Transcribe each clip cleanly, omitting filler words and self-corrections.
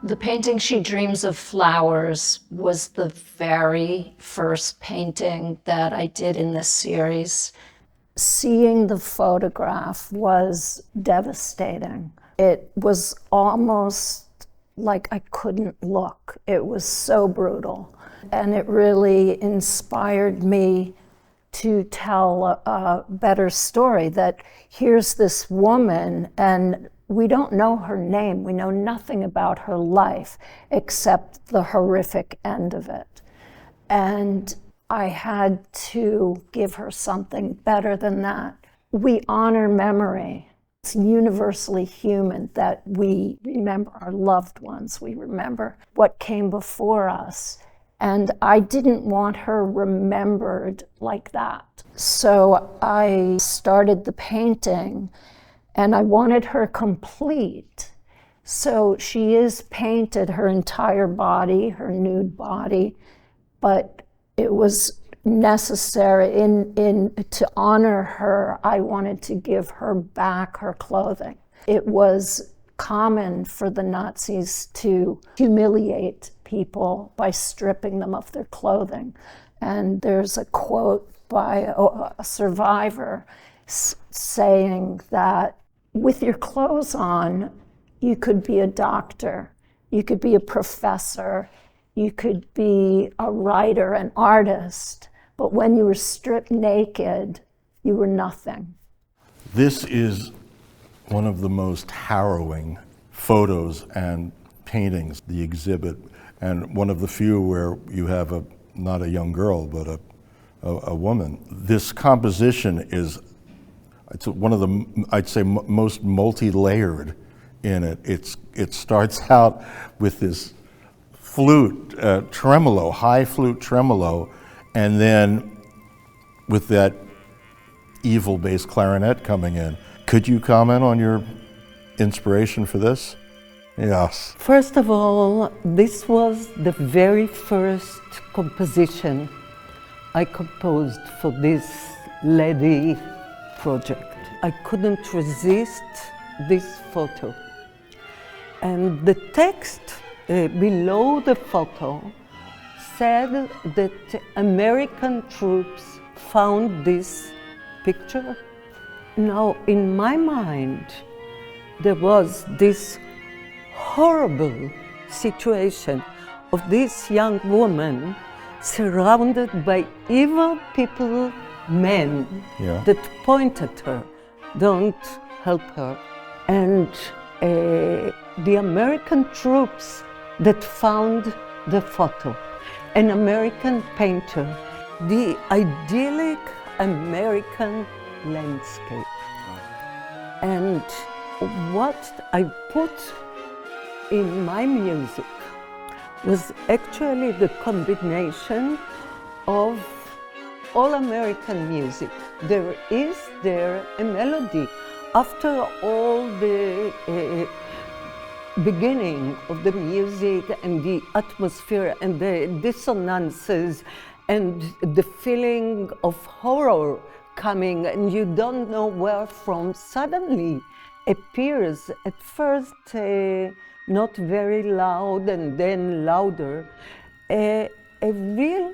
The painting She Dreams of Flowers was the very first painting that I did in this series. Seeing the photograph was devastating. It was almost like I couldn't look. It was so brutal. And it really inspired me to tell a better story, that here's this woman and we don't know her name. We know nothing about her life except the horrific end of it. And I had to give her something better than that. We honor memory. It's universally human that we remember our loved ones. We remember what came before us. And I didn't want her remembered like that. So I started the painting, and I wanted her complete. So she is painted, her entire body, her nude body, but it was necessary to honor her. I wanted to give her back her clothing. It was common for the Nazis to humiliate people by stripping them of their clothing. And there's a quote by a survivor saying that with your clothes on, you could be a doctor, you could be a professor, you could be a writer, an artist, but when you were stripped naked, you were nothing. This is one of the most harrowing photos and paintings, the exhibit, and one of the few where you have not a young girl, but a woman. This composition is, it's one of the, I'd say, most multi-layered in it. It starts out with this flute, tremolo, high flute tremolo, and then with that evil bass clarinet coming in. Could you comment on your inspiration for this? Yes. First of all, this was the very first composition I composed for this LEDI project. I couldn't resist this photo. And the text below the photo said that American troops found this picture. Now, in my mind, there was this horrible situation of this young woman surrounded by evil people, men, that point at her, don't help her. And the American troops that found the photo, an American painter, the idyllic American landscape. And what I put in my music was actually the combination of all American music. There is a melody. After all the beginning of the music and the atmosphere and the dissonances and the feeling of horror coming, and you don't know where from, suddenly appears at first not very loud and then louder, a real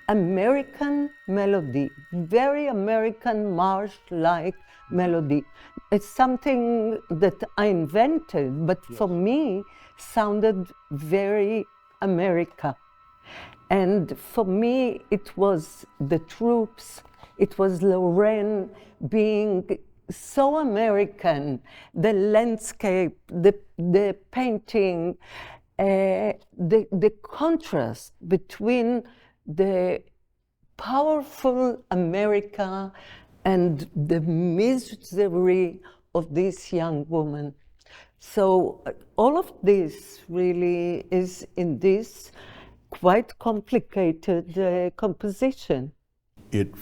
American melody, very American march-like melody. It's something that I invented, but for me sounded very America. And for me, it was the troops, it was Lauren being so American, the landscape, the painting, the contrast between the powerful America and the misery of this young woman. So all of this really is in this quite complicated composition. It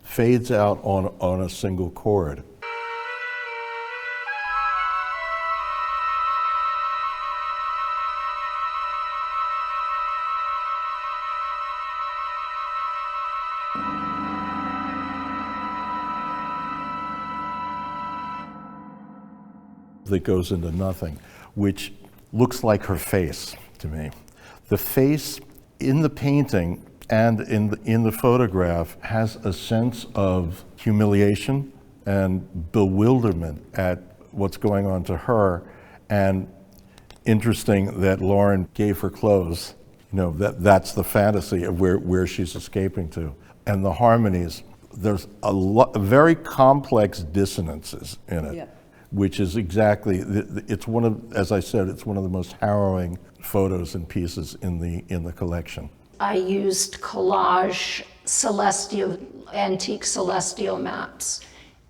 fades out on a single chord. That goes into nothing, which looks like her face to me. The face in the painting and in the photograph has a sense of humiliation and bewilderment at what's going on to her. And interesting that Lauren gave her clothes. You know, that's the fantasy of where she's escaping to. And the harmonies, there's very complex dissonances in it. Yeah. Which is exactly, it's one of, as I said, it's one of the most harrowing photos and pieces in the collection. I used collage antique celestial maps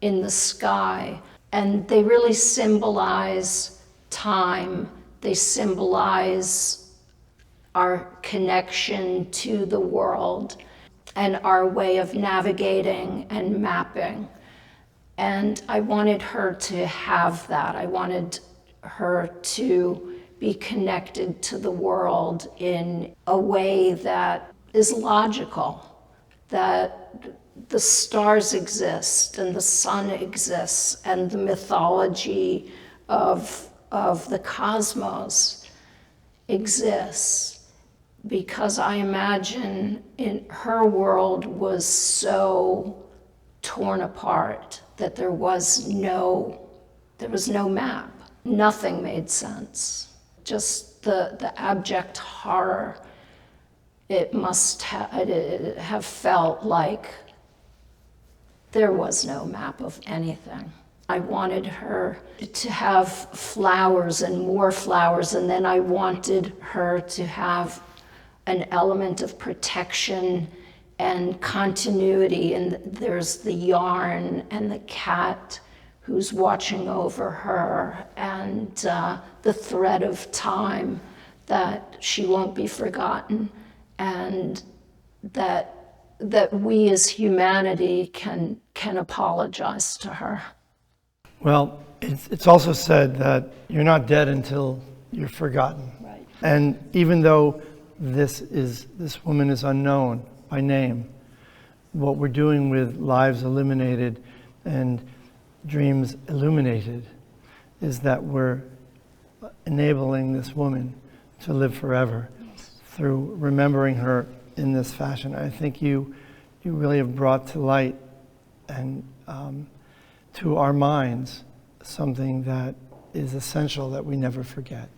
in the sky, and they really symbolize time. They symbolize our connection to the world and our way of navigating and mapping. And I wanted her to have that. I wanted her to be connected to the world in a way that is logical, that the stars exist and the sun exists and the mythology of the cosmos exists. Because I imagine her world was so torn apart that there was no map. Nothing made sense. Just the abject horror. It must have felt like there was no map of anything. I wanted her to have flowers and more flowers, and then I wanted her to have an element of protection and continuity, and there's the yarn and the cat who's watching over her, and the thread of time that she won't be forgotten, and that we as humanity can apologize to her. Well, It's also said that you're not dead until you're forgotten. Right. And even though this woman is unknown by name, what we're doing with Lives Illuminated and Dreams Illuminated is that we're enabling this woman to live forever through remembering her in this fashion. I think you really have brought to light and to our minds something that is essential that we never forget.